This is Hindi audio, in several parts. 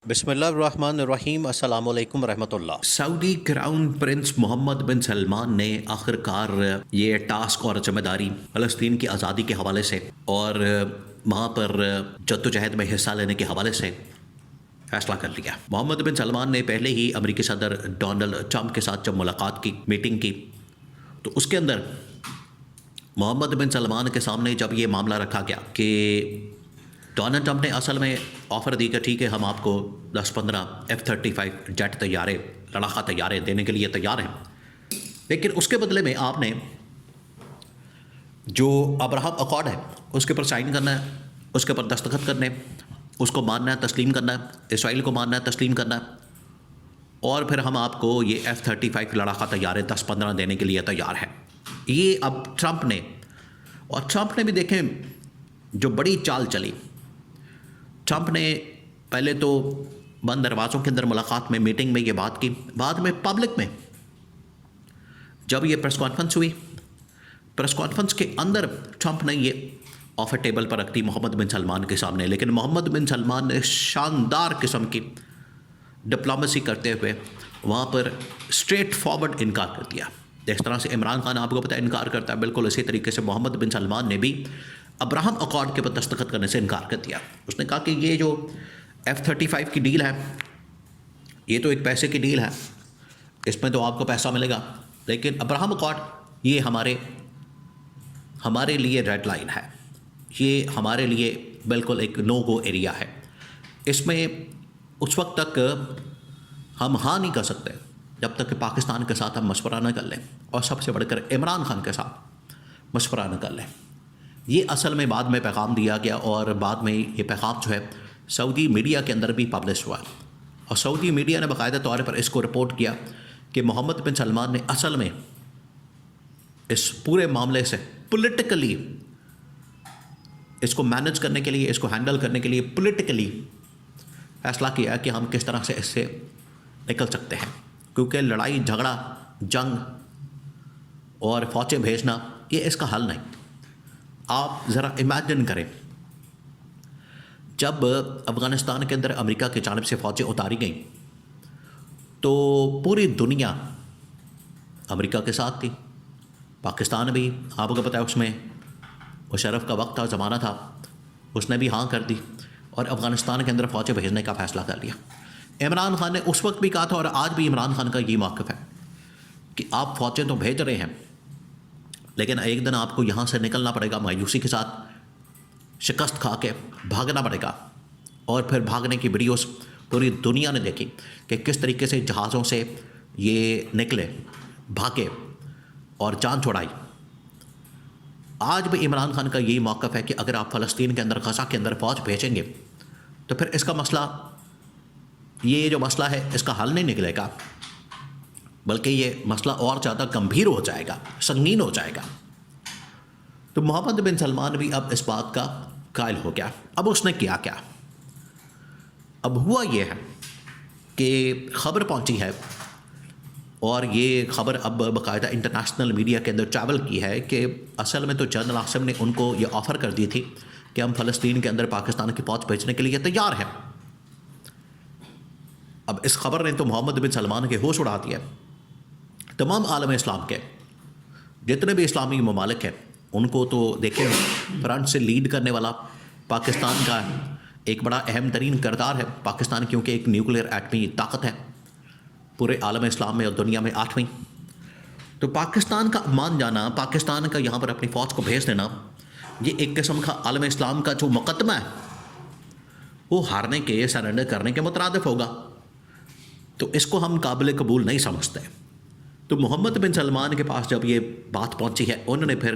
बिस्मिल्लाहिर्रहमानिर्रहीम अस्सलाम वालेकुम रहमतुल्लाह। सऊदी क्राउन प्रिंस मोहम्मद बिन सलमान ने आखिरकार ये टास्क और जिम्मेदारी फ़लस्तीन की आज़ादी के हवाले से और वहाँ पर जद्दोजहद में हिस्सा लेने के हवाले से फैसला कर लिया। मोहम्मद बिन सलमान ने पहले ही अमेरिकी सदर डोनाल्ड ट्रंप के साथ जब मुलाकात की, मीटिंग की, तो उसके अंदर मोहम्मद बिन सलमान के सामने जब ये मामला रखा गया कि डोनाल्ड ट्रंप ने असल में ऑफ़र दी कि ठीक है, हम आपको 10-15 F-35 जेट तैयारे, लड़ाका तैयारे देने के लिए तैयार हैं, लेकिन उसके बदले में आपने जो अब्राहम अकॉर्ड है उसके ऊपर साइन करना है, उसके ऊपर दस्तखत करने, उसको मानना है, तस्लीम करना है, इसराइल को मानना है, तस्लीम करना है, और फिर हम आपको ये F-35 लड़ाका तैयारे 10-15 देने के लिए तैयार हैं। ये अब ट्रंप ने भी देखें जो बड़ी चाल चली। ट्रंप ने पहले तो बंद दरवाज़ों के अंदर मुलाकात में, मीटिंग में ये बात की, बाद में पब्लिक में जब ये प्रेस कॉन्फ्रेंस हुई, प्रेस कॉन्फ्रेंस के अंदर ट्रंप ने ये ऑफर टेबल पर रख दी मोहम्मद बिन सलमान के सामने, लेकिन मोहम्मद बिन सलमान ने शानदार किस्म की डिप्लोमेसी करते हुए वहाँ पर स्ट्रेट फॉरवर्ड इनकार कर दिया। जिस तरह से इमरान खान आपको पता है इनकार करता है, बिल्कुल इसी तरीके से मोहम्मद बिन सलमान ने भी अब्राहम अकॉर्ड के ऊपर दस्तखत करने से इनकार कर दिया। उसने कहा कि ये जो F-35 की डील है, ये तो एक पैसे की डील है, इसमें तो आपको पैसा मिलेगा, लेकिन अब्राहम अकॉर्ड ये हमारे लिए रेड लाइन है, ये हमारे लिए बिल्कुल एक नो गो एरिया है। इसमें उस वक्त तक हम हाँ नहीं कर सकते जब तक कि पाकिस्तान के साथ हम मशवरा न कर लें, और सबसे बढ़कर इमरान खान के साथ मशवरा न कर लें। ये असल में बाद में पैगाम दिया गया, और बाद में ये पैगाम जो है सऊदी मीडिया के अंदर भी पब्लिश हुआ, और सऊदी मीडिया ने बाकायदा तौर पर इसको रिपोर्ट किया कि मोहम्मद बिन सलमान ने असल में इस पूरे मामले से पॉलिटिकली इसको मैनेज करने के लिए, इसको हैंडल करने के लिए पॉलिटिकली फैसला किया कि हम किस तरह से इससे निकल सकते हैं, क्योंकि लड़ाई झगड़ा, जंग और फौजें भेजना ये इसका हल नहीं। आप ज़रा इमेजिन करें, जब अफ़गानिस्तान के अंदर अमेरिका की जानिब से फ़ौजें उतारी गई तो पूरी दुनिया अमेरिका के साथ थी, पाकिस्तान भी, आपको पता है उसमें मुशर्रफ का वक्त था, ज़माना था, उसने भी हाँ कर दी और अफ़गानिस्तान के अंदर फ़ौजें भेजने का फ़ैसला कर लिया। इमरान खान ने उस वक्त भी कहा था, और आज भी इमरान खान का ये मौक़िफ़ है कि आप फ़ौजें तो भेज रहे हैं, लेकिन एक दिन आपको यहाँ से निकलना पड़ेगा, मायूसी के साथ शिकस्त खा के भागना पड़ेगा। और फिर भागने की वीडियोस पूरी दुनिया ने देखी कि किस तरीके से जहाज़ों से ये निकले, भागे और जान छुड़ाई। आज भी इमरान खान का यही मौक़िफ़ है कि अगर आप फ़लस्तीन के अंदर, गज़ा के अंदर फ़ौज भेजेंगे तो फिर इसका मसला, ये जो मसला है इसका हल नहीं निकलेगा, बल्कि ये मसला और ज़्यादा गंभीर हो जाएगा, संगीन हो जाएगा। तो मोहम्मद बिन सलमान भी अब इस बात का कायल हो गया। अब उसने किया क्या? अब हुआ ये है कि ख़बर पहुंची है, और ये ख़बर अब बाकायदा इंटरनेशनल मीडिया के अंदर ट्रैवल की है कि असल में तो जनरल आसिम ने उनको ये ऑफ़र कर दी थी कि हम फ़लस्तीन के अंदर पाकिस्तान की फ़ौज भेजने के लिए तैयार हैं। अब इस ख़बर ने तो मोहम्मद बिन सलमान के होश उड़ा दिया। तमाम आलम इस्लाम के जितने भी इस्लामी ममालिक हैं उनको तो देखें, फ्रंट से लीड करने वाला पाकिस्तान का एक बड़ा अहम तरीन किरदार है। पाकिस्तान क्योंकि एक न्यूक्लियर एटमी ताकत है पूरे आलम इस्लाम में और दुनिया में 8वीं, तो पाकिस्तान का मान जाना, पाकिस्तान का यहाँ पर अपनी फ़ौज को भेज देना, ये एक किस्म का आलम इस्लाम का जो मुकदमा है वो हारने के, सरेंडर करने के मुतरादिफ होगा। तो इसको हम काबिल कबूल नहीं समझते। तो मोहम्मद बिन सलमान के पास जब ये बात पहुंची है, उन्होंने फिर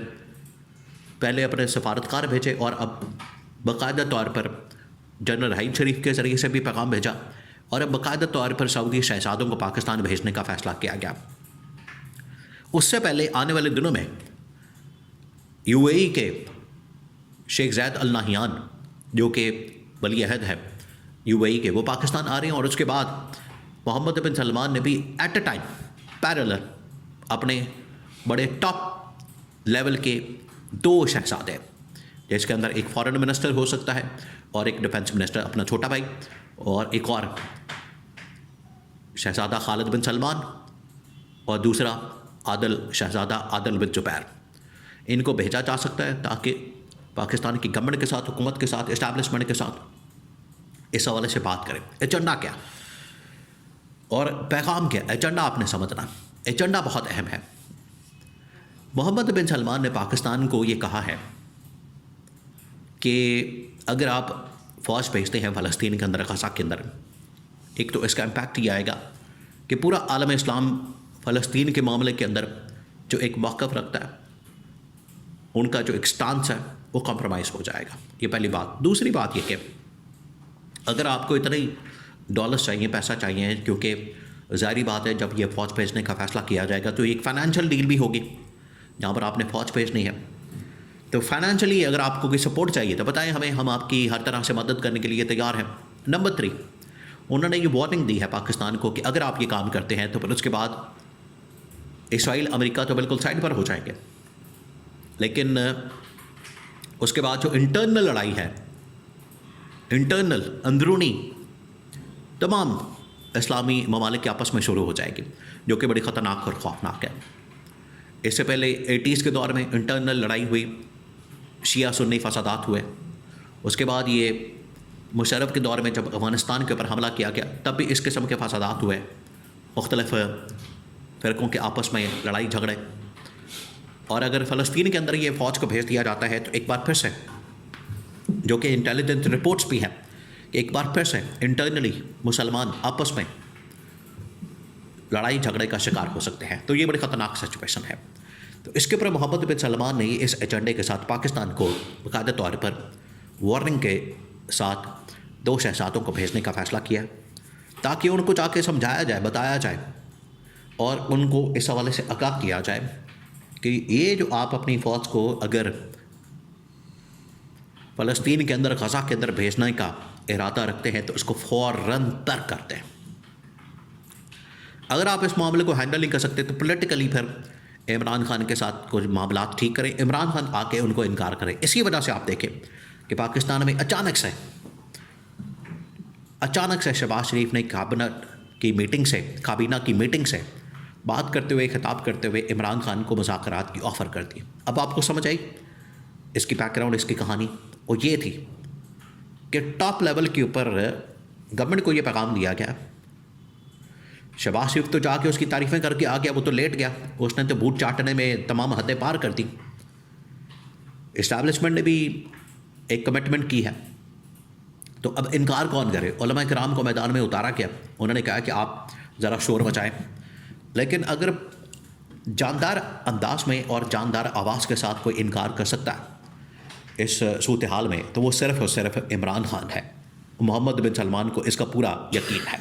पहले अपने सफारतकार भेजे, और अब बाकायदा तौर पर जनरल राहील शरीफ के ज़रिए से भी पैगाम भेजा, और अब बाकायदा तौर पर सऊदी शहजादों को पाकिस्तान भेजने का फ़ैसला किया गया। उससे पहले आने वाले दिनों में UAE के शेख ज़ैद अल नाहियान, जो कि वली अहद है UAE के, वो पाकिस्तान आ रहे हैं, और उसके बाद मोहम्मद बिन सलमान ने भी एट अ टाइम पैरेलल अपने बड़े टॉप लेवल के 2 शहजादे, जिसके अंदर एक फॉरेन मिनिस्टर हो सकता है और एक डिफेंस मिनिस्टर, अपना छोटा भाई, और एक और शहज़ादा खालिद बिन सलमान और दूसरा शहज़ादा आदिल बिन जुबैर, इनको भेजा जा सकता है ताकि पाकिस्तान की गवर्नमेंट के साथ, हुकूमत के साथ, इस्टेब्लिशमेंट के साथ इस हवाले से बात करें। एजेंडा क्या और पैगाम क्या? एजेंडा आपने समझना, एजेंडा बहुत अहम है। मोहम्मद बिन सलमान ने पाकिस्तान को ये कहा है कि अगर आप फ़ौज भेजते हैं फ़लस्तीन के अंदर, गज़ा के अंदर, एक तो इसका इम्पैक्ट ये आएगा कि पूरा आलम इस्लाम फ़लस्तीन के मामले के अंदर जो एक मौक़िफ़ रखता है, उनका जो एक स्टांस है वो कॉम्प्रोमाइज़ हो जाएगा। ये पहली बात। दूसरी बात ये कि अगर आपको इतने डॉलर्स चाहिए, पैसा चाहिए, क्योंकि ज़ाहिरी बात है जब ये फ़ौज भेजने का फ़ैसला किया जाएगा तो एक फ़ाइनेंशियल डील भी होगी जहाँ पर आपने फ़ौज भेजनी है। तो फाइनेंशियली अगर आपको कोई सपोर्ट चाहिए तो बताएं हमें, हम आपकी हर तरह से मदद करने के लिए तैयार हैं। नंबर 3, उन्होंने ये वार्निंग दी है पाकिस्तान को कि अगर आप ये काम करते हैं तो फिर उसके बाद इसराइल, अमेरिका तो बिल्कुल साइड पर हो जाएंगे, लेकिन उसके बाद जो इंटरनल लड़ाई है, इंटरनल अंदरूनी तमाम इस्लामी ममालिक के आपस में शुरू हो जाएगी, जो कि बड़ी ख़तरनाक और ख़ौफनाक है। इससे पहले 80s के दौर में इंटरनल लड़ाई हुई, शिया सुन्नी फसादात हुए। उसके बाद ये मुशर्रफ के दौर में जब अफ़गानिस्तान के ऊपर हमला किया गया तब भी इस किस्म के फसादात हुए, मुख्तलिफ़ फ़िरक़ों के आपस में लड़ाई झगड़े। और अगर फ़लस्तीन के अंदर ये फ़ौज को भेज दिया जाता है तो एक बार फिर से, जो कि इंटेलिजेंस रिपोर्ट्स भी हैं, कि एक बार फिर से इंटरनली मुसलमान आपस में लड़ाई झगड़े का शिकार हो सकते हैं। तो ये बड़ी ख़तरनाक सिचुएशन है। तो इसके ऊपर मोहम्मद बिन सलमान ने इस एजेंडे के साथ पाकिस्तान को बाकायदा तौर पर वार्निंग के साथ 2 शहज़ादों को भेजने का फ़ैसला किया ताकि उनको जाके समझाया जाए, बताया जाए और उनको इस हवाले से आगाह किया जाए कि ये जो आप अपनी फ़ौज को अगर फ़लस्तीन के अंदर, गज़ा के अंदर भेजने का इरादा रखते हैं तो उसको फ़ौरन तर्क करते हैं। अगर आप इस मामले को हैंडल नहीं कर सकते तो पॉलिटिकली फिर इमरान खान के साथ कुछ मामला ठीक करें, इमरान खान आके उनको इनकार करें। इसी वजह से आप देखें कि पाकिस्तान में अचानक से शहबाज शरीफ ने काबीना की मीटिंग से बात करते हुए, खिताब करते हुए इमरान खान को मुज़ाकरात की ऑफ़र कर दी। अब आपको समझ आई इसकी बैकग्राउंड, इसकी कहानी। वो ये थी कि टॉप लेवल के ऊपर गवर्नमेंट को ये पैगाम दिया गया, शहबाज शरीफ तो जाके उसकी तारीफ़ें करके आ गया, वो तो लेट गया, उसने तो बूट चाटने में तमाम हदें पार कर दी। इस्टेब्लिशमेंट ने भी एक कमिटमेंट की है, तो अब इनकार कौन करे? उलमा किराम को मैदान में उतारा गया, उन्होंने कहा कि आप ज़रा शोर मचाएं, लेकिन अगर जानदार अंदाज में और जानदार आवाज़ के साथ कोई इनकार कर सकता है इस सूरत हाल में तो वो सिर्फ़ और सिर्फ इमरान खान है। मोहम्मद बिन सलमान को इसका पूरा यकीन है।